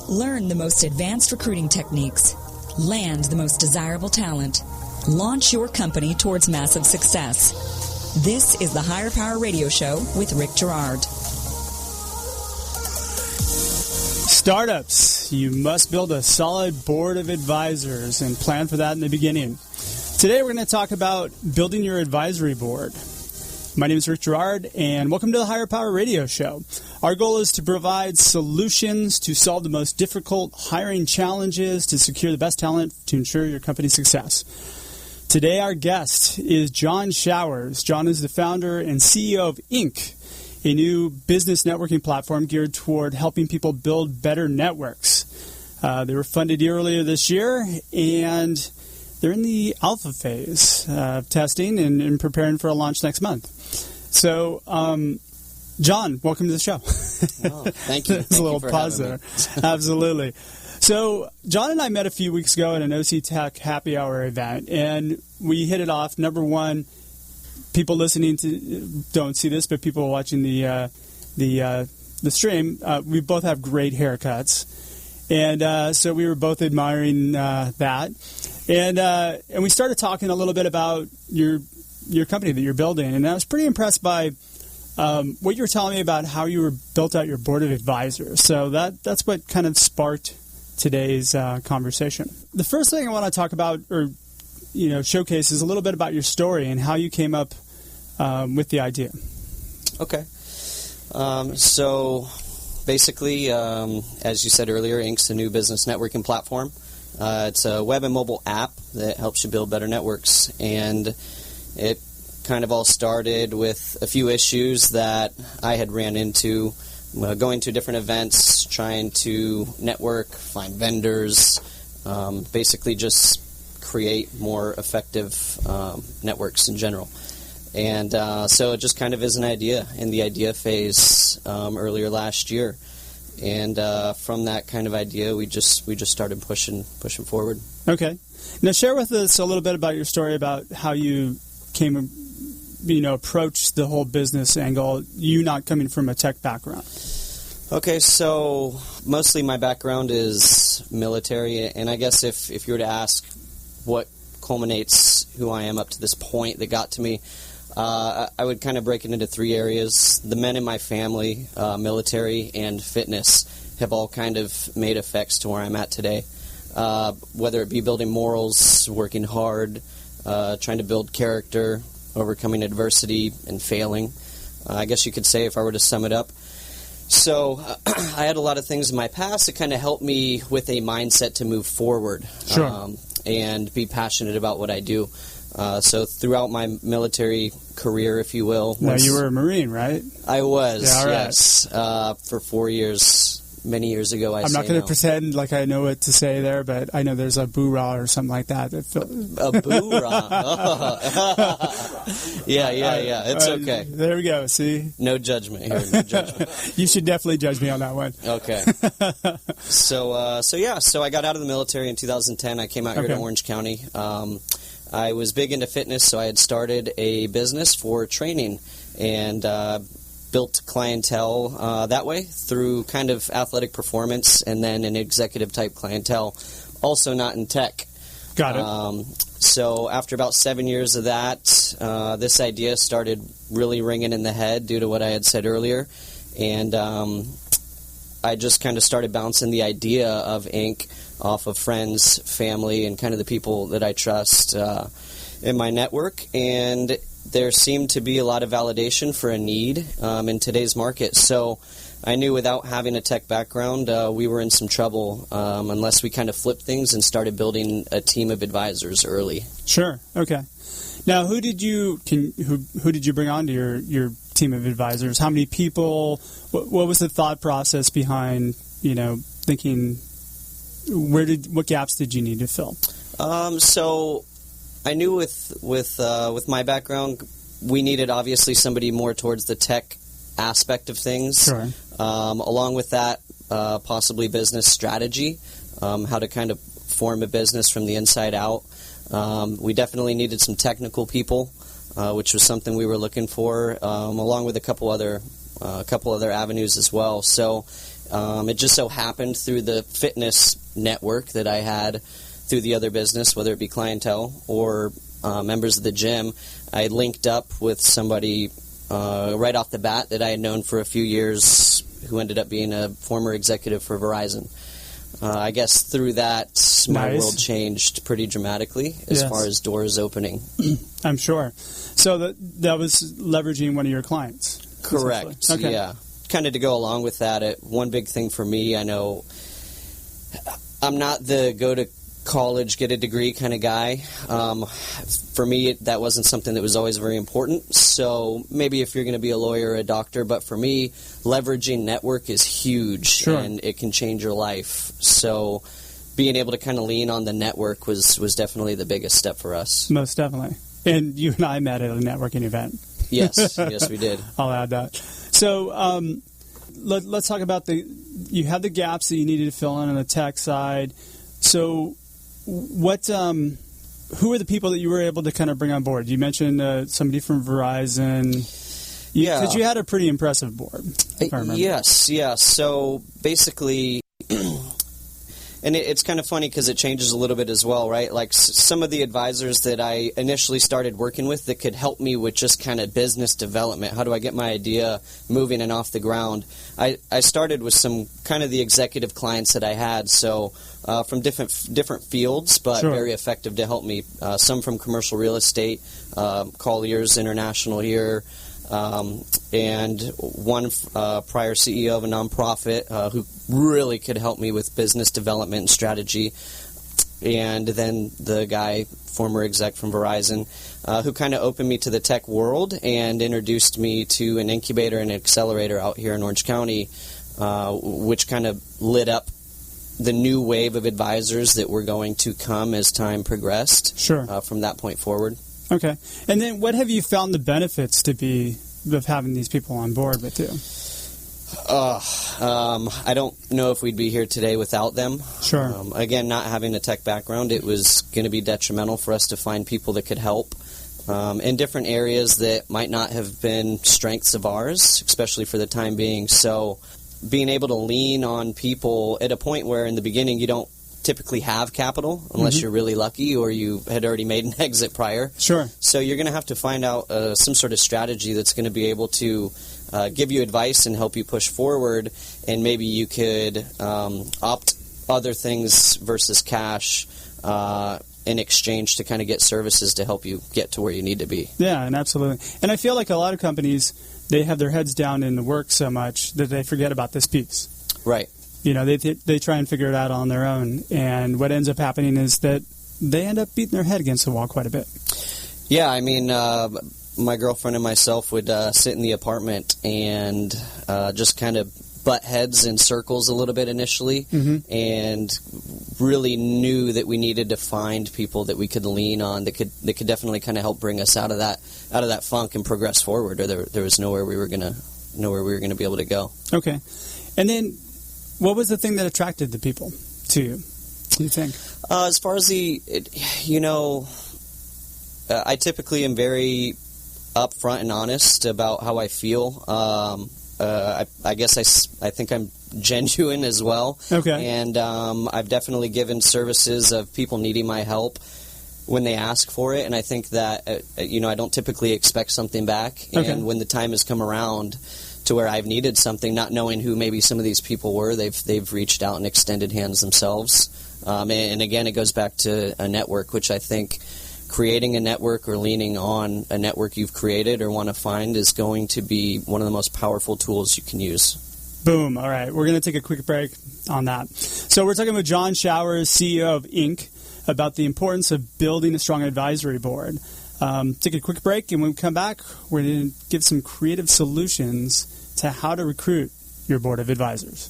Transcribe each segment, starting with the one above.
Learn the most advanced recruiting techniques. Land the most desirable talent. Launch your company towards massive success. This is the Higher Power Radio Show with Rick Girard. Startups, you must build a solid board of advisors and plan for that in the beginning. Today we're going to talk about building your advisory board. My name is Rick Girard, and welcome to the Higher Power Radio Show. Our goal is to provide solutions to solve the most difficult hiring challenges to secure the best talent to ensure your company's success. Today our guest is John Showers. John is the founder and CEO of Inc., a new business networking platform geared toward helping people build better networks. They were funded earlier this year, and they're in the alpha phase of testing and preparing for a launch next month. So, John, welcome to the show. Oh, thank you. There's a little pause there. Absolutely. So, John and I met a few weeks ago at an OC Tech happy hour event, and we hit it off. Number one, people listening to don't see this, but people watching the stream, we both have great haircuts, and so we were both admiring that, and we started talking a little bit about your company that you're building, and I was pretty impressed by what you were telling me about how you were built out your board of advisors. So that's what kind of sparked today's conversation. The first thing I want to talk about, or showcase, is a little bit about your story and how you came up with the idea. Okay. So basically, as you said earlier, Inc.'s a new business networking platform. It's a web and mobile app that helps you build better networks, and it kind of all started with a few issues that I had ran into going to different events, trying to network, find vendors, basically just create more effective networks in general. And so it just kind of is an idea in the idea phase earlier last year. And from that kind of idea, we just started pushing forward. Okay. Now share with us a little bit about your story about how you came, approached the whole business angle, you not coming from a tech background. Okay, so mostly my background is military, and I guess if you were to ask what culminates who I am up to this point that got to me, I would kind of break it into three areas. The men in my family, military, and fitness have all kind of made effects to where I'm at today. Whether it be building morals, working hard, trying to build character, overcoming adversity, and failing. I guess you could say, if I were to sum it up. So I had a lot of things in my past that kind of helped me with a mindset to move forward. Sure. And be passionate about what I do. So throughout my military career, if you will. Now, you were a Marine, right? I was, yeah, right. Yes. For 4 years, many years ago, I'm not going to pretend like I know what to say there, but I know there's a boo-rah or something like that. A boo-rah. Oh. Yeah. It's okay. There we go, see? No judgment here, no judgment. You should definitely judge me on that one. Okay. So I got out of the military in 2010. I came out here to Orange County. I was big into fitness, so I had started a business for training and built clientele that way through kind of athletic performance, and then an executive-type clientele, also not in tech. Got it. So after about 7 years of that, this idea started really ringing in the head due to what I had said earlier, and I just kind of started bouncing the idea of Inc. off of friends, family, and kind of the people that I trust in my network. And there seemed to be a lot of validation for a need in today's market. So I knew without having a tech background, we were in some trouble unless we kind of flipped things and started building a team of advisors early. Sure. Okay. Now, who did you bring on to your team of advisors? How many people? What was the thought process behind thinking? What gaps did you need to fill? So I knew with my background, we needed obviously somebody more towards the tech aspect of things. Sure. Along with that, possibly business strategy, how to kind of form a business from the inside out. We definitely needed some technical people, which was something we were looking for, along with a couple other avenues as well. So It just so happened through the fitness network that I had through the other business, whether it be clientele or members of the gym, I linked up with somebody right off the bat that I had known for a few years who ended up being a former executive for Verizon. I guess through that, my world changed pretty dramatically as far as doors opening. I'm sure. So that was leveraging one of your clients? Correct, okay. Yeah. Kind of to go along with that, one big thing for me, I know I'm not the go to college, get a degree kind of guy. For me, that wasn't something that was always very important. So maybe if you're going to be a lawyer or a doctor, but for me, leveraging network is huge, and it can change your life. So being able to kind of lean on the network was definitely the biggest step for us. Most definitely. And you and I met at a networking event. Yes, yes, we did. I'll add that. So let's talk about you had the gaps that you needed to fill in on the tech side. So who are the people that you were able to kind of bring on board? You mentioned somebody from Verizon. Because you had a pretty impressive board, if I remember. Yes, yeah. So basically, and it's kind of funny because it changes a little bit as well, right? Like some of the advisors that I initially started working with that could help me with just kind of business development. How do I get my idea moving and off the ground? I started with some kind of the executive clients that I had, so from different fields, but very effective to help me. Some from commercial real estate, Colliers International here, and one prior CEO of a nonprofit who really could help me with business development and strategy, and then the guy, former exec from Verizon, who kind of opened me to the tech world and introduced me to an incubator and accelerator out here in Orange County, which kind of lit up the new wave of advisors that were going to come as time progressed from that point forward. Okay. And then what have you found the benefits to be of having these people on board with you? I don't know if we'd be here today without them. Sure. Again, not having a tech background, it was going to be detrimental for us to find people that could help in different areas that might not have been strengths of ours, especially for the time being. So being able to lean on people at a point where in the beginning you don't typically have capital unless you're really lucky or you had already made an exit prior. Sure. So you're going to have to find out some sort of strategy that's going to be able to give you advice and help you push forward, and maybe you could opt other things versus cash in exchange to kind of get services to help you get to where you need to be. Yeah, and absolutely. And I feel like a lot of companies, they have their heads down in the work so much that they forget about this piece. Right. You know, they try and figure it out on their own, and what ends up happening is that they end up beating their head against the wall quite a bit. Yeah, I mean, my girlfriend and myself would sit in the apartment and just kind of butt heads in circles a little bit initially, and really knew that we needed to find people that we could lean on that could definitely kind of help bring us out of that funk and progress forward. Or there was nowhere we were gonna be able to go. Okay, and then. What was the thing that attracted the people to you, do you think? As far as I typically am very upfront and honest about how I feel. I guess I think I'm genuine as well. Okay. And I've definitely given services of people needing my help when they ask for it, and I think that I don't typically expect something back. And when the time has come around to where I've needed something, not knowing who maybe some of these people were, they've reached out and extended hands themselves. And again, it goes back to a network, which I think creating a network or leaning on a network you've created or want to find is going to be one of the most powerful tools you can use. Boom. All right. We're going to take a quick break on that. So we're talking with John Showers, CEO of Inc., about the importance of building a strong advisory board. Take a quick break, and when we come back, we're going to give some creative solutions to how to recruit your board of advisors.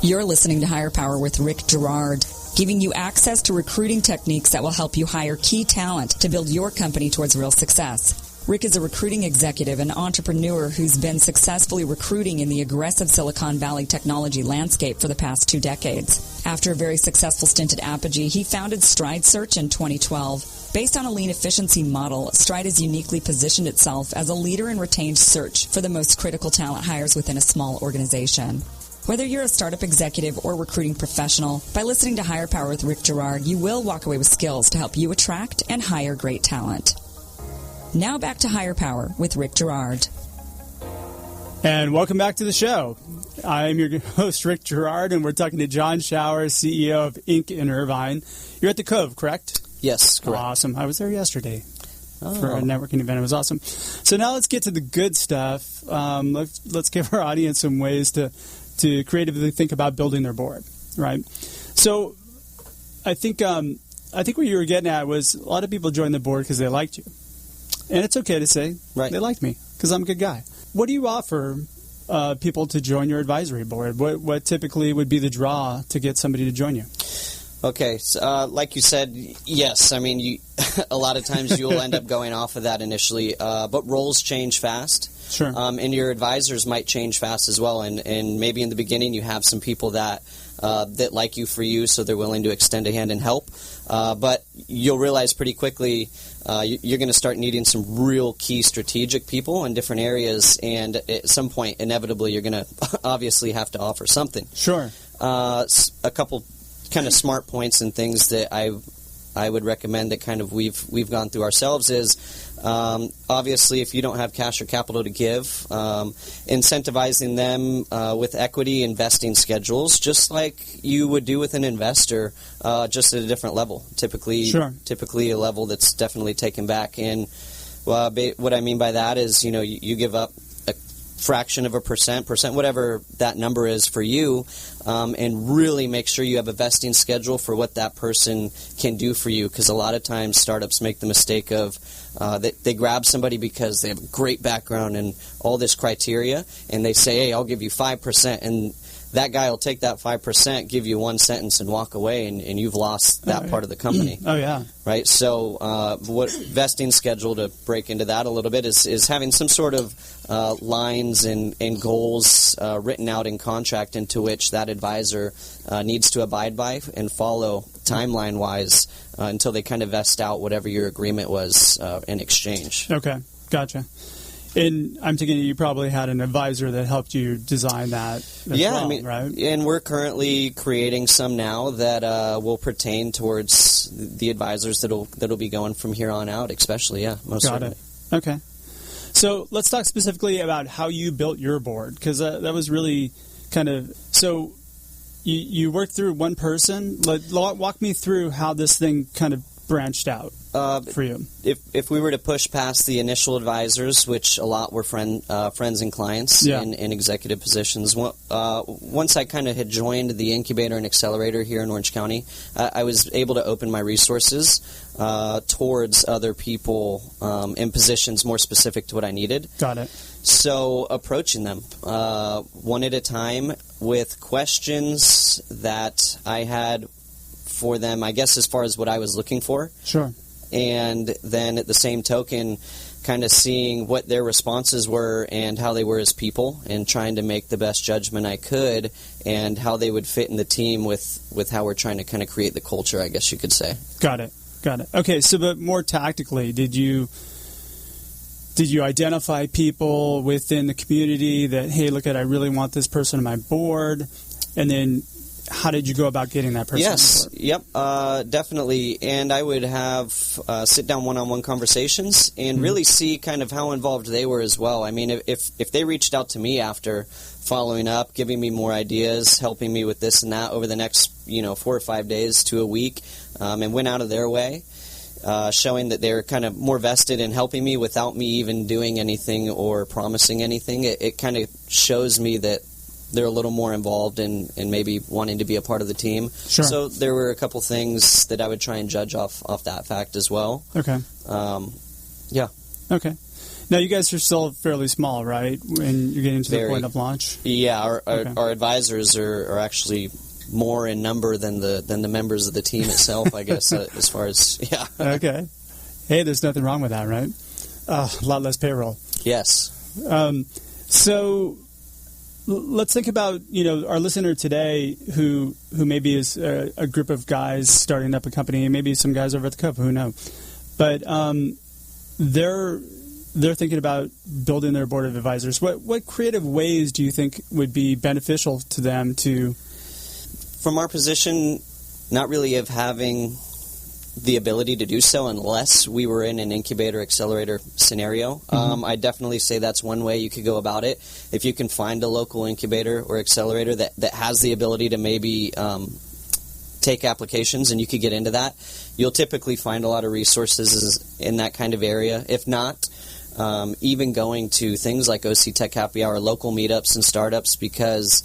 You're listening to Higher Power with Rick Girard, giving you access to recruiting techniques that will help you hire key talent to build your company towards real success. Rick is a recruiting executive and entrepreneur who's been successfully recruiting in the aggressive Silicon Valley technology landscape for the past 2 decades. After a very successful stint at Apogee, he founded Stride Search in 2012. Based on a lean efficiency model, Stride has uniquely positioned itself as a leader in retained search for the most critical talent hires within a small organization. Whether you're a startup executive or recruiting professional, by listening to Hire Power with Rick Girard, you will walk away with skills to help you attract and hire great talent. Now back to Hire Power with Rick Girard. And welcome back to the show. I'm your host, Rick Girard, and we're talking to John Shower, CEO of Inc. in Irvine. You're at the Cove, correct? Yes, correct. Awesome. I was there yesterday for a networking event. It was awesome. So now let's get to the good stuff. Let's give our audience some ways to creatively think about building their board, right? So I think what you were getting at was a lot of people joined the board because they liked you. And it's okay to say they liked me because I'm a good guy. What do you offer people to join your advisory board? What typically would be the draw to get somebody to join you? Okay, so, like you said, yes. I mean, a lot of times you'll end up going off of that initially, but roles change fast. Sure. And your advisors might change fast as well. And maybe in the beginning you have some people that like you for you, so they're willing to extend a hand and help. But you'll realize pretty quickly you're going to start needing some real key strategic people in different areas. And at some point, inevitably, you're going to obviously have to offer something. Sure. A couple kind of smart points and things that I would recommend that kind of we've gone through ourselves is obviously if you don't have cash or capital to give, incentivizing them with equity investing schedules, just like you would do with an investor, just at a different level. Typically a level that's definitely taken back. And what I mean by that is, you give up fraction of a percent, whatever that number is for you, and really make sure you have a vesting schedule for what that person can do for you. Because a lot of times startups make the mistake of they grab somebody because they have a great background and all this criteria, and they say, hey, I'll give you 5%, and that guy will take that 5%, give you one sentence, and walk away, and you've lost that part of the company. Oh, yeah. Right? So what vesting schedule, to break into that a little bit, is having some sort of lines and goals written out in contract into which that advisor needs to abide by and follow timeline-wise until they kind of vest out whatever your agreement was in exchange. Okay, gotcha. And I'm thinking you probably had an advisor that helped you design that as well, right? And we're currently creating some now that will pertain towards the advisors that'll be going from here on out, especially, most certainly. Got it. Okay. So let's talk specifically about how you built your board, because that was really kind of... So you worked through one person. Walk me through how this thing kind of branched out for you. If we were to push past the initial advisors, which a lot were friends and clients in executive positions, once I kind of had joined the incubator and accelerator here in Orange County, I was able to open my resources towards other people in positions more specific to what I needed. Got it. So approaching them one at a time with questions that I had for them, I guess, as far as what I was looking for. Sure. And then at the same token, kind of seeing what their responses were and how they were as people, and trying to make the best judgment I could and how they would fit in the team with how we're trying to kind of create the culture, I guess you could say. Got it. Okay, so but more tactically, did you identify people within the community that, hey, look, I really want this person on my board, and then how did you go about getting that person? Yes, definitely. And I would have sit-down one-on-one conversations and really see kind of how involved they were as well. I mean, if they reached out to me after following up, giving me more ideas, helping me with this and that over the next 4 or 5 days to a week, and went out of their way, showing that they're kind of more vested in helping me without me even doing anything or promising anything, it kind of shows me that they're a little more involved in maybe wanting to be a part of the team. Sure. So there were a couple things that I would try and judge off that fact as well. Okay. Yeah. Okay. Now, you guys are still fairly small, right, when you're getting to the point of launch? Yeah, our advisors are actually more in number than the members of the team itself, I guess, as far as, Okay. Hey, there's nothing wrong with that, right? A lot less payroll. Yes. So... let's think about, our listener today who maybe is a group of guys starting up a company, and maybe some guys over at the Cove, who know. But they're thinking about building their board of advisors. What creative ways do you think would be beneficial to them to... From our position, not really of having the ability to do so unless we were in an incubator accelerator scenario. I definitely say that's one way you could go about it. If you can find a local incubator or accelerator that has the ability to maybe take applications and you could get into that, you'll typically find a lot of resources in that kind of area. If not, even going to things like OC Tech Happy Hour, local meetups and startups, because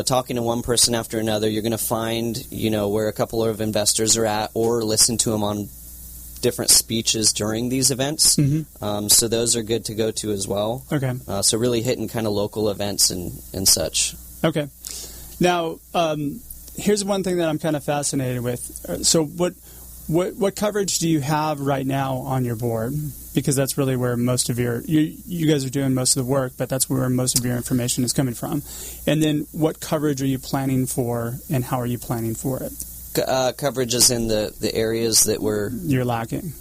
talking to one person after another, you're going to find, where a couple of investors are at, or listen to them on different speeches during these events. So those are good to go to as well. Okay. So really hitting kind of local events and such. Okay. Now, here's one thing that I'm kind of fascinated with. So what coverage do you have right now on your board? Because that's really where most of you guys are doing most of the work, but that's where most of your information is coming from. And then what coverage are you planning for, and how are you planning for it? Coverage is in the areas that you're lacking.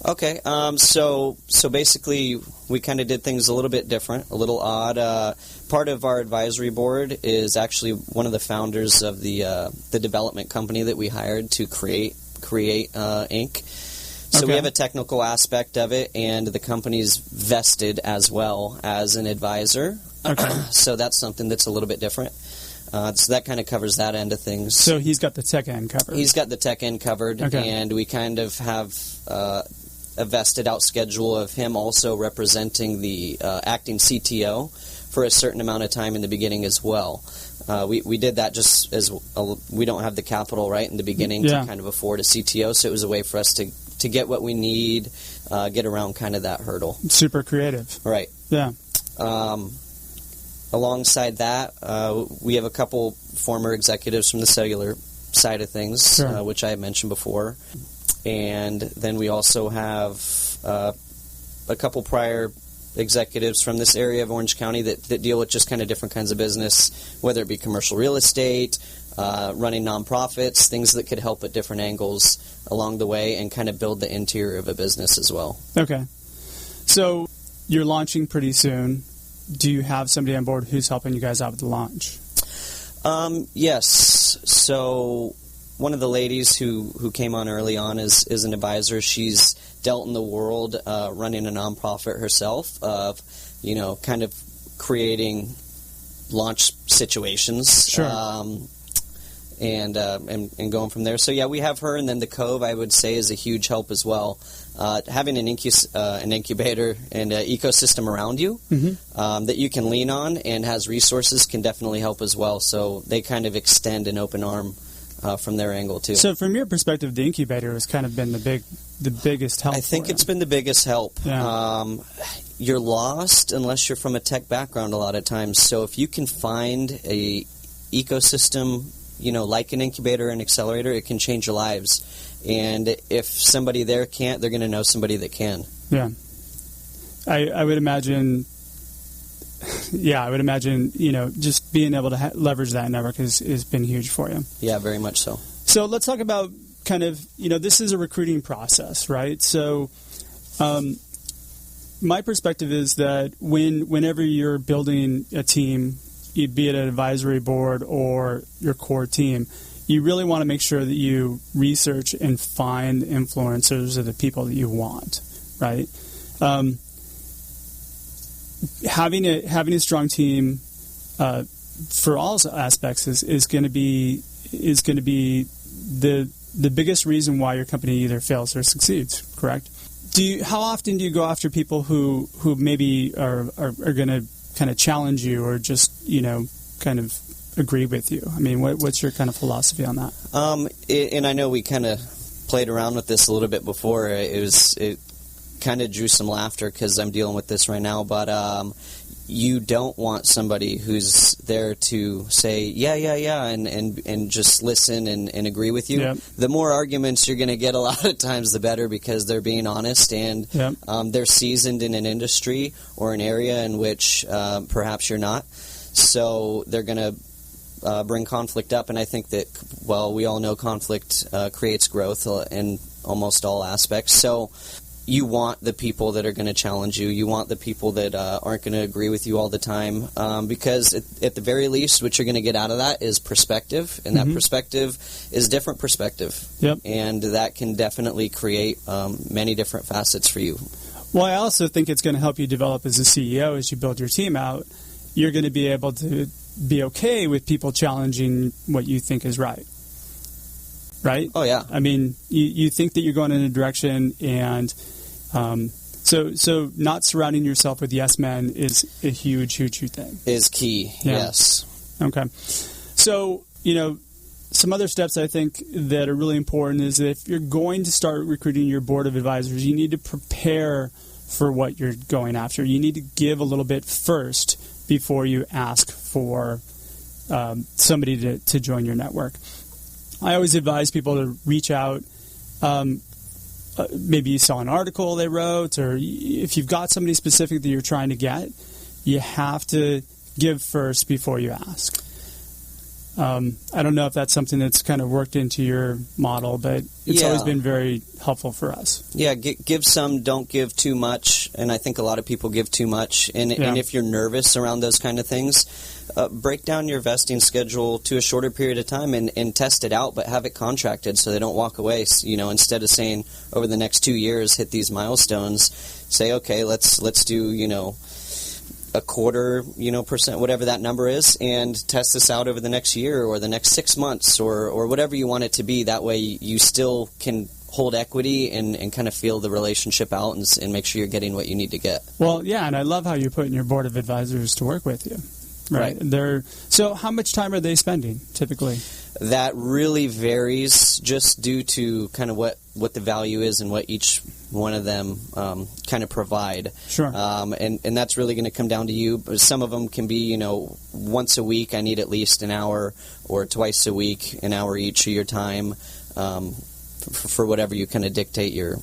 Okay, so basically we kind of did things a little bit different, a little odd. Part of our advisory board is actually one of the founders of the development company that we hired to create Inc. So we have a technical aspect of it, and the company's vested as well as an advisor. Okay. So that's something that's a little bit different. So that kind of covers that end of things. So he's got the tech end covered. He's got the tech end covered, and we kind of have a vested out schedule of him also representing the acting CTO for a certain amount of time in the beginning as well. We did that just as we don't have the capital right in the beginning to kind of afford a CTO, so it was a way for us to get what we need, get around kind of that hurdle. Super creative. Right. Yeah. Alongside that, we have a couple former executives from the cellular side of things, which I had mentioned before. And then we also have a couple prior executives from this area of Orange County that deal with just kind of different kinds of business, whether it be commercial real estate, running nonprofits, things that could help at different angles along the way and kind of build the interior of a business as well. Okay. So you're launching pretty soon. Do you have somebody on board who's helping you guys out with the launch? Yes. So one of the ladies who came on early on is an advisor. She's dealt in the world running a nonprofit herself of, kind of creating launch situations. Sure. And going from there. So, yeah, we have her, and then the Cove, I would say, is a huge help as well. Having an incubator and an ecosystem around you that you can lean on and has resources can definitely help as well. So they kind of extend an open arm from their angle, too. So from your perspective, the incubator has kind of been the biggest help. I think it's been the biggest help. Yeah. You're lost unless you're from a tech background a lot of times. So if you can find a ecosystem, like an incubator and accelerator, it can change your lives. And if somebody there can't, they're going to know somebody that can. Yeah. I would imagine, just being able to leverage that network has been huge for you. Yeah, very much so. So let's talk about kind of, this is a recruiting process, right? So my perspective is that whenever you're building a team, be it an advisory board or your core team, you really want to make sure that you research and find influencers or the people that you want, right? Having a strong team for all aspects is going to be the biggest reason why your company either fails or succeeds. Correct? How often do you go after people who maybe are going to kind of challenge you or just kind of agree with you? I mean, what's your kind of philosophy on that? And I know we kind of played around with this a little bit before. It kind of drew some laughter because I'm dealing with this right now. But you don't want somebody who's there to say, yeah, and just listen and agree with you. Yep. The more arguments you're going to get a lot of times, the better, because they're being honest, and they're seasoned in an industry or an area in which perhaps you're not. So they're going to bring conflict up, and I think that, well, we all know conflict creates growth in almost all aspects. So you want the people that are going to challenge you. You want the people that aren't going to agree with you all the time, because at the very least, what you're going to get out of that is perspective, and that perspective is different perspective. Yep. And that can definitely create many different facets for you. Well, I also think it's going to help you develop as a CEO as you build your team out. You're going to be able to be okay with people challenging what you think is right. Right? Oh, yeah. I mean, you think that you're going in a direction, and so not surrounding yourself with yes men is a huge thing. Is key, yes. Okay. So, some other steps I think that are really important is that if you're going to start recruiting your board of advisors, you need to prepare for what you're going after. You need to give a little bit first before you ask for somebody to join your network. I always advise people to reach out. Maybe you saw an article they wrote, or if you've got somebody specific that you're trying to get, you have to give first before you ask. I don't know if that's something that's kind of worked into your model, but it's always been very helpful for us. Yeah, give some, don't give too much, and I think a lot of people give too much. And if you're nervous around those kind of things, break down your vesting schedule to a shorter period of time and test it out, but have it contracted so they don't walk away. Instead of saying over the next 2 years hit these milestones, say, okay, let's do a quarter, percent, whatever that number is, and test this out over the next year or the next 6 months or whatever you want it to be. That way you still can hold equity and kind of feel the relationship out and make sure you're getting what you need to get. Well, yeah, and I love how you're putting your board of advisors to work with you. Right. So how much time are they spending typically? That really varies just due to kind of what the value is and what each one of them kind of provide. Sure. And that's really going to come down to you. Some of them can be, once a week I need at least an hour, or twice a week an hour each of your time, for whatever you kind of dictate your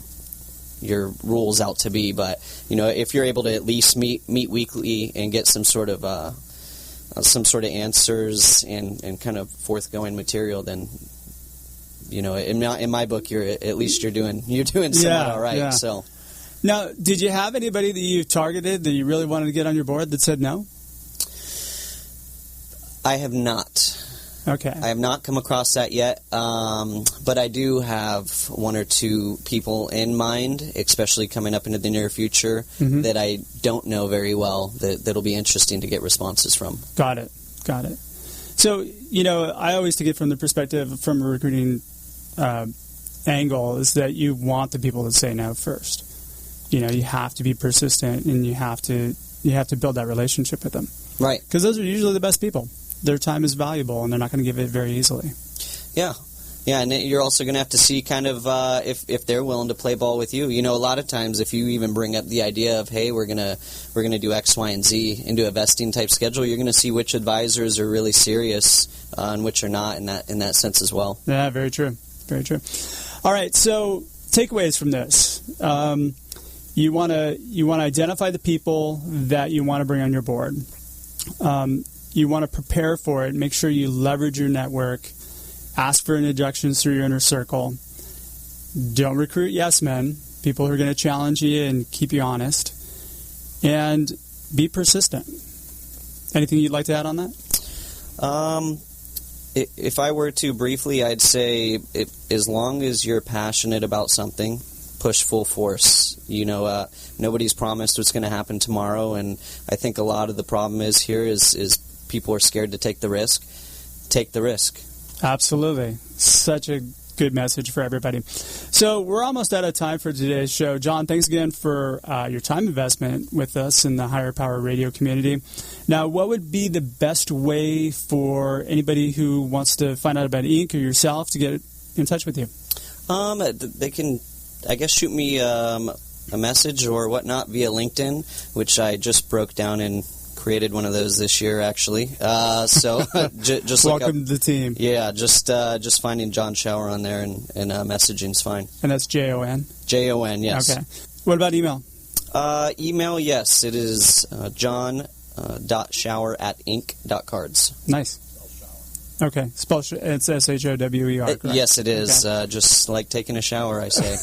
rules out to be. But, if you're able to at least meet weekly and get some sort of answers and kind of forthgoing material, then in my book you're doing somewhat all right. Yeah. So now, did you have anybody that you've targeted that you really wanted to get on your board that said no? I have not. Okay. I have not come across that yet, but I do have one or two people in mind, especially coming up into the near future, that I don't know very well, that'll be interesting to get responses from. Got it. So, I always take it from the perspective, from a recruiting angle, is that you want the people to say no first. You have to be persistent, and you have to build that relationship with them. Right. Because those are usually the best people. Their time is valuable, and they're not going to give it very easily. Yeah, and you're also going to have to see kind of if they're willing to play ball with you. A lot of times if you even bring up the idea of, hey, we're gonna do X, Y, and Z into a vesting type schedule, you're going to see which advisors are really serious and which are not in that sense as well. Yeah, very true. All right, so takeaways from this. You want to identify the people that you want to bring on your board. You want to prepare for it. Make sure you leverage your network. Ask for introductions through your inner circle. Don't recruit yes men, people who are going to challenge you and keep you honest. And be persistent. Anything you'd like to add on that? If I were to briefly, I'd say as long as you're passionate about something, push full force. Nobody's promised what's going to happen tomorrow, and I think a lot of the problem is people are scared to take the risk. Take the risk. Absolutely. Such a good message for everybody. So we're almost out of time for today's show. John, thanks again for your time investment with us in the Higher Power Radio community. Now, what would be the best way for anybody who wants to find out about Inc. or yourself to get in touch with you? They can, I guess, shoot me a message or whatnot via LinkedIn, which I just broke down in created one of those this year, actually. So just welcome to the team. Yeah, just finding John Shower on there and messaging's fine. And that's Jon. Jon, yes. Okay. What about email? Email, yes, it is john.shower@inc.cards. Nice. Okay, it's SHOWER. Correct? Yes, it is. Okay. Just like taking a shower, I say.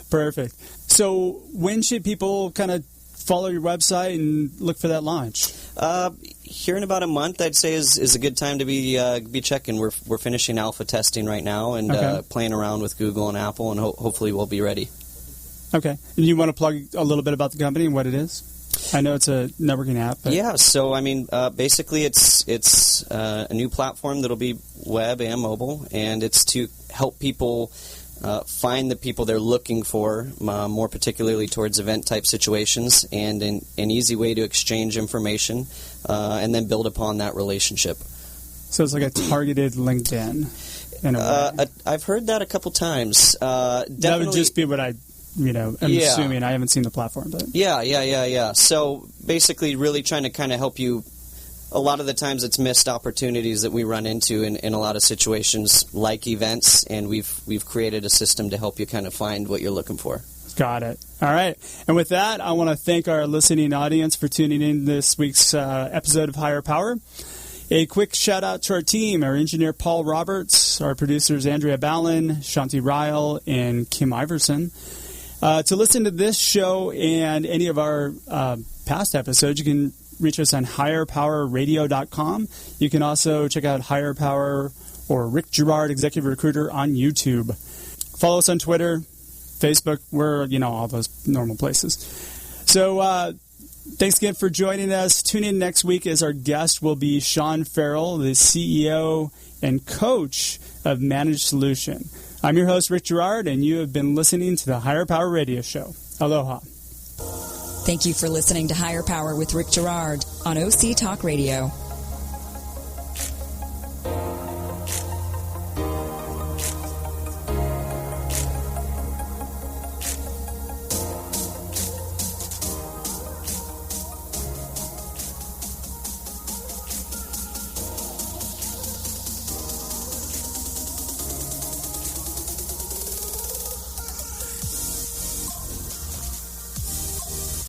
Perfect. So when should people kind of follow your website and look for that launch? Here in about a month, I'd say is a good time to be checking. We're finishing alpha testing right now and playing around with Google and Apple, and hopefully we'll be ready. Okay. And you want to plug a little bit about the company and what it is? I know it's a networking app. But... Yeah, so I mean, basically it's a new platform that'll be web and mobile, and it's to help people find the people they're looking for, more particularly towards event-type situations, and an easy way to exchange information and then build upon that relationship. So it's like a targeted LinkedIn in a way. I've heard that a couple times. That would just be what I'm assuming. I haven't seen the platform. But. Yeah. So basically really trying to kind of help you. A lot of the times it's missed opportunities that we run into in a lot of situations like events, and we've created a system to help you kind of find what you're looking for. Got it. All right. And with that, I want to thank our listening audience for tuning in this week's episode of Higher Power. A quick shout-out to our team, our engineer Paul Roberts, our producers Andrea Ballin, Shanti Ryle, and Kim Iverson. To listen to this show and any of our past episodes, you can reach us on higherpowerradio.com. You can also check out Higher Power or Rick Girard, Executive Recruiter, on YouTube. Follow us on Twitter, Facebook. We're, all those normal places. So thanks again for joining us. Tune in next week as our guest will be Sean Farrell, the CEO and coach of Managed Solution. I'm your host, Rick Girard, and you have been listening to the Higher Power Radio Show. Aloha. Thank you for listening to Higher Power with Rick Girard on OC Talk Radio.